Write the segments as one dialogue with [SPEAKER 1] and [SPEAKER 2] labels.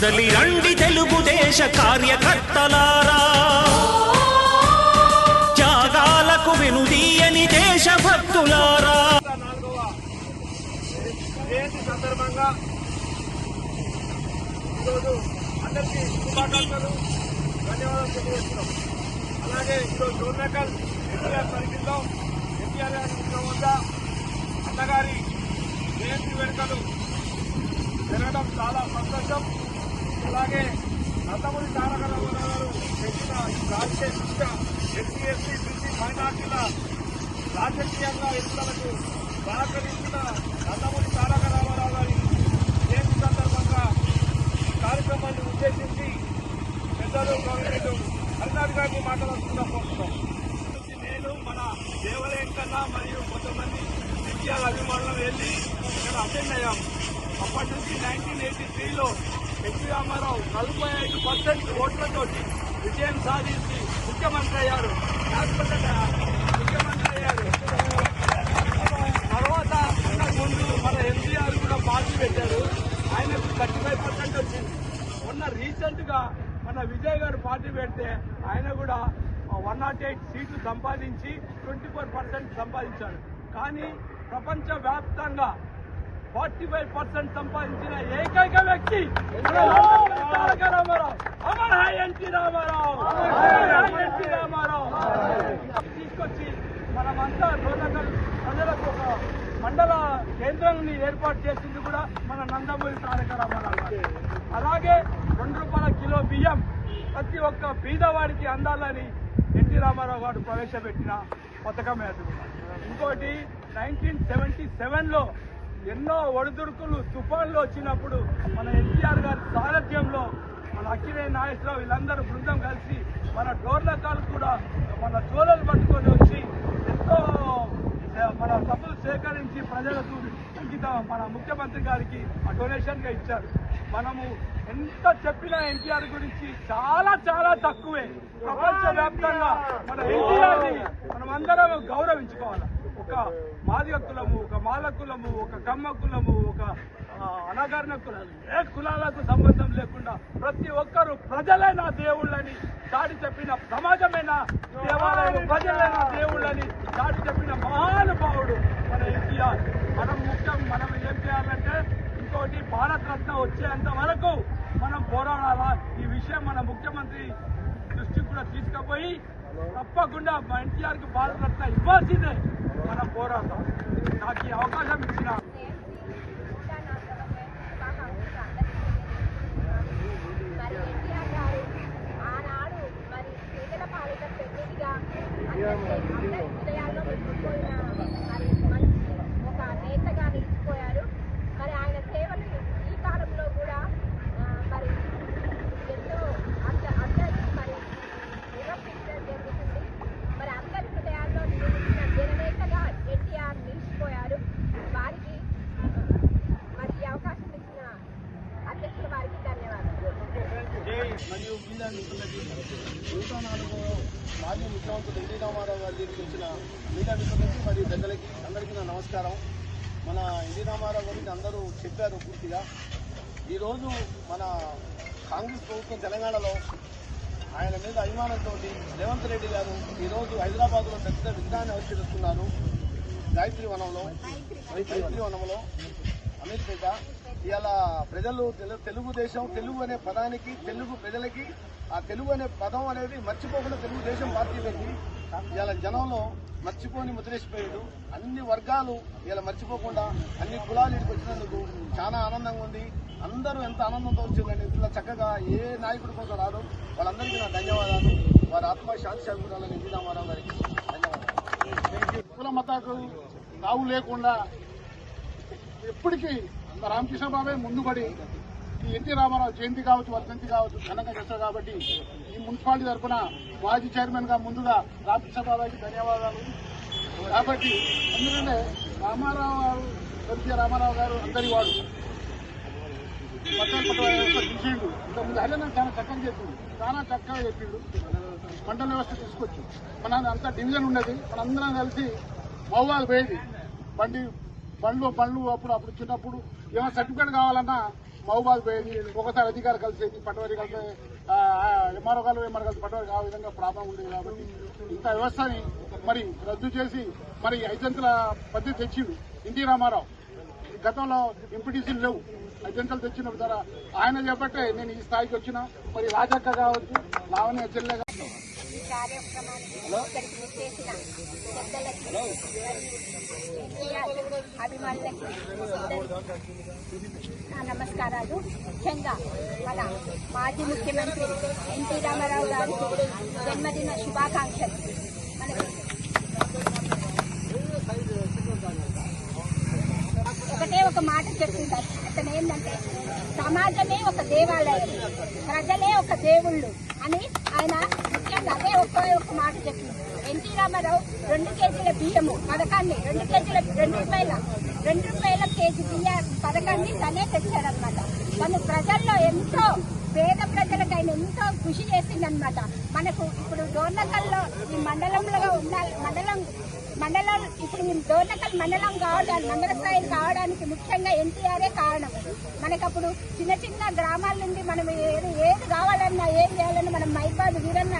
[SPEAKER 1] కదలి రండి తెలుగుదేశ కార్యకర్తలారా, త్యాగాలకు వెనుదీయని దేశభక్తులారా.
[SPEAKER 2] సందర్భంగా ఈరోజు అందరికీ శుభాకాంక్షలు, ధన్యవాదాలు తెలియజేస్తున్నాం. అలాగే ఈరోజు డోర్నకల్ ఎన్టీఆర్ సర్కిల్లో ఎన్టీఆర్ గారి విగ్రహం వద్ద అన్నగారి జయంతి వేడుకలు జరగడం చాలా సంతోషం. అలాగే నందమూరి తారక రామారావు గారు పెట్టిన ఈ రాజకీయ దృష్ట్యా ఎస్సీ ఎస్టీ బీసీ మైనార్టీల రాజకీయంగా ఎన్నికలకు సహకరించిన నందమూరి తారక రామారావు గారి జయంతి సందర్భంగా కార్యక్రమాన్ని ఉద్దేశించి పెద్దలు గవర్నమెంట్ హరినాథ్ గారిని మాట్లాడుతున్నాం. నేను మన దేవలేంకన్న మరియు కొంతమంది ఎన్టీఆర్ అభిమానులు వెళ్ళి ఇక్కడ అటెండ్ అయ్యాం. అప్పటి నుంచి 1983లో ఎన్టీ రామారావు 45% ఓట్లతో విజయం సాధించి ముఖ్యమంత్రి అయ్యారు. తర్వాత ముందు మన ఎన్టీఆర్ కూడా పార్టీ పెట్టారు, ఆయనకు 35% వచ్చింది. మొన్న రీసెంట్ గా మన విజయ్ గారు పార్టీ పెడితే ఆయన కూడా 108 సీట్లు సంపాదించి 24% సంపాదించారు. కానీ ప్రపంచ వ్యాప్తంగా 45% సంపాదించిన ఏకైక వ్యక్తి తారక రామారావు. అమర్ హై ఎన్టీ రామారావు, ఎన్టీ రామారావు తీసుకొచ్చి మనమంతా డోర్నకల్ ప్రజలకు ఒక మండల కేంద్రాన్ని ఏర్పాటు చేసింది కూడా మన నందమూరి తారక రామారావు. అలాగే ₹2 కిలో బియ్యం ప్రతి ఒక్క బీదవాడికి అందాలని ఎన్టీ రామారావు గారు ప్రవేశపెట్టిన పథకమే అది. ఇంకోటి 1977లో ఎన్నో ఒడిదుడుకులు తుఫాన్లు వచ్చినప్పుడు మన ఎన్టీఆర్ గారి సారథ్యంలో మన అక్కినేని నాగేశ్వరరావు వీళ్ళందరూ బృందం కలిసి మన డోర్నకల్ కూడా మన చోళలు పట్టుకొని వచ్చి ఎంతో మన సభలు సేకరించి ప్రజలకు మన ముఖ్యమంత్రి గారికి ఆ డొనేషన్ గా ఇచ్చారు. మనము ఎంత చెప్పినా ఎన్టీఆర్ గురించి చాలా చాలా తక్కువే. ప్రపంచ వ్యాప్తంగా మన ఎన్టీఆర్ ని మనం అందరం గౌరవించుకోవాలి. ఒక మాదిగ కులము, ఒక మాల కులము, ఒక కమ్మ కులము, ఒక అనగారిన కులాలు, ఏ కులాలకు సంబంధం లేకుండా ప్రతి ఒక్కరూ ప్రజలే నా దేవుళ్ళని చాటి చెప్పిన, సమాజమే నా దేవాలయం, ప్రజలే నా దేవుళ్ళని చాటి చెప్పిన మహానుభావుడు మన ఎన్టీఆర్. మనం ఏం చేయాలంటే ఇంకోటి భారత రత్న వచ్చేంత వరకు మనం పోరాడాలా. ఈ విషయం మన ముఖ్యమంత్రి దృష్టికి కూడా తీసుకుపోయి తప్పకుండా మా ఎన్టీఆర్ కి భారత రత్న ఇవ్వాల్సిందే. మనం పోరాడతాం. నాకు ఈ అవకాశం ఇచ్చిన
[SPEAKER 3] ఒక నేతగా నిలిచిపోయారు. మరి ఆయన సేవలు ఈ కాలంలో కూడా మరి ఎంతో అందరూ మరి నిరూపించడం జరుగుతుంది. మరి అందరి హృదయాల్లో నిలిచిన జననేతగా ఎన్టీఆర్ నిలిచిపోయారు. వారికి మరి ఈ అవకాశం ఇచ్చిన అధ్యక్షుల వారికి ధన్యవాదాలు.
[SPEAKER 2] మరియు మీడియా మిత్రులకి 104వ మాజీ ముఖ్యమంత్రి ఎన్టీ రామారావు గారి దగ్గరికి వచ్చిన మీడియా మిత్రులకి మరియు పెద్దలకి అందరికీ నా నమస్కారం. మన ఎన్టీ రామారావు గురించి అందరూ చెప్పారు పూర్తిగా. ఈరోజు మన కాంగ్రెస్ ప్రభుత్వం తెలంగాణలో ఆయన మీద అభిమానంతో రేవంత్ రెడ్డి గారు ఈరోజు హైదరాబాద్లో పెద్ద విగ్రహాన్ని ఆవిష్కరిస్తున్నారు. గాయత్రి వనంలో అమీర్పేట. ఇలా ప్రజలు తెలుగుదేశం, తెలుగు అనే పదానికి, తెలుగు ప్రజలకి ఆ తెలుగు అనే పదం అనేది మర్చిపోకుండా తెలుగుదేశం పార్టీ పెట్టి ఇలా జనంలో మర్చిపోని ముద్రేసిపోయాడు. అన్ని వర్గాలు ఇలా మర్చిపోకుండా అన్ని కులాలు ఇక్కడికి వచ్చినందుకు చాలా ఆనందంగా ఉంది. అందరూ ఎంత ఆనందంతో వచ్చిందండి. ఇట్లా చక్కగా ఏ నాయకుడి కోసం రాదు. వాళ్ళందరికీ నా ధన్యవాదాలు. వారి ఆత్మ శాంతి చేకూరాలని ఎన్టీ రామారావు గారికి ధన్యవాదాలు.
[SPEAKER 4] కుల మతాకు తావు లేకుండా ఎప్పటికీ రామకృష్ణ బాబాయ్ ముందుపడి ఈ ఎన్టీ రామారావు జయంతి కావచ్చు, వర్ధంతి కావచ్చు ఘనంగా చేస్తారు. కాబట్టి ఈ మున్సిపాలిటీ తరఫున మాజీ చైర్మన్ గా ముందుగా రామకృష్ణ బాబాయ్కి ధన్యవాదాలు. కాబట్టి ఎందుకంటే రామారావు గారు అందరి వాడు పట్టాల వ్యవస్థ చూసిండు. ఇంతకుముందు హర్యానా చాలా చక్కగా చెప్పిండు, చాలా చక్కగా చెప్పిండు. పంటల వ్యవస్థ తీసుకొచ్చు. మన అంతా డివిజన్ ఉండేది, మనందరం కలిసి మౌవాలు పోయేది బండి బండ్లు అప్పుడు చిన్నప్పుడు ఏమైనా సర్టిఫికేట్ కావాలన్నా మహబూబాద్ పోయేది, ఒకసారి అధికారులు కలిసేది, పట్టవారి కలిసి ఎంఆర్ఓ కలిసి పట్టవారికి ఆ విధంగా ప్రాబ్లం ఉండేది. కాబట్టి ఇంత వ్యవస్థని మరి రద్దు చేసి మరి 5 అంచెల పద్ధతి తెచ్చిండు ఎన్టీ రామారావు. గతంలో ఎంపీటీసీలు లేవు, 5 అంచెలు తెచ్చిన ద్వారా ఆయన చేపట్టే నేను ఈ స్థాయికి వచ్చిన. మరి రాజక్క కావచ్చు, లావణ్య చెల్లె
[SPEAKER 3] ఈ కార్యక్రమానికి ఇక్కడికి విచ్చేసిన పెద్దలకి, అభిమానులకి నమస్కారాలు. ముఖ్యంగా మన మాజీ ముఖ్యమంత్రి ఎన్టీ రామారావు గారికి జన్మదిన శుభాకాంక్షలు. మనకి ఒకటే ఒక మాట చెప్తుంటారు అతను, ఏంటంటే సమాజమే ఒక దేవాలయం, ప్రజలే ఒక దేవుళ్ళు అని ఆయన ముఖ్యంగా అదే ఒక్క మాట చెప్పింది. ఎన్టీ రామారావు 2 కేజీల బియ్యము పథకాన్ని 2 రూపాయల కేజీ బియ్య పథకాన్ని తనే తెచ్చారనమాట. తను ప్రజల్లో ఎంతో పేద ప్రజలకు ఆయన ఎంతో కృషి చేసిందనమాట. మనకు ఇప్పుడు డోర్నకల్లో ఈ మండలంలో ఉన్న మండలం ఇప్పుడు డోర్నకల్ మండలం మండల స్థాయి కావడానికి ముఖ్యంగా ఎన్టీఆర్ఏ కారణం. మనకప్పుడు చిన్న గ్రామాల నుండి మనం ఏది కావాలన్నా ఏం చేయాలన్నా మనం మైబాద్ వీరన్న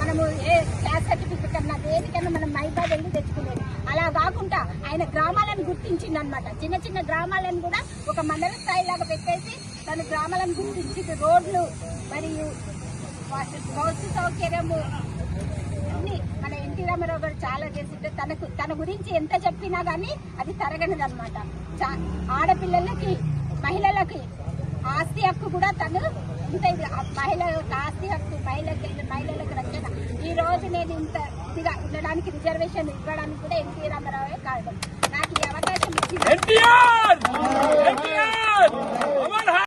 [SPEAKER 3] మనము ఏ క్లాస్ సర్టిఫికెట్ అన్నా దేనికన్నా మనం మైబాద్ వెళ్ళి తెచ్చుకునేది. అలా కాకుండా ఆయన గ్రామాలను గుర్తించిందనమాట. చిన్న గ్రామాలను కూడా ఒక మండల స్థాయి లాగా పెట్టేసి తన గ్రామాలను గుర్తించి రోడ్లు మరియు వస్తు సౌకర్యము అన్ని మన ఎన్టీ రామారావు గారు చాలా చేసింటే తన గురించి ఎంత చెప్పినా గానీ అది తరగనిదన్నమాట. ఆడపిల్లలకి మహిళలకి ఆస్తి హక్కు కూడా తను మహిళలకు ఆస్తి హక్కు, మహిళలకు రక్షణ. ఈ రోజు నేను ఇంత ఇదిగా ఉండడానికి రిజర్వేషన్ ఇవ్వడానికి కూడా ఎన్టీ రామారావే కారణం.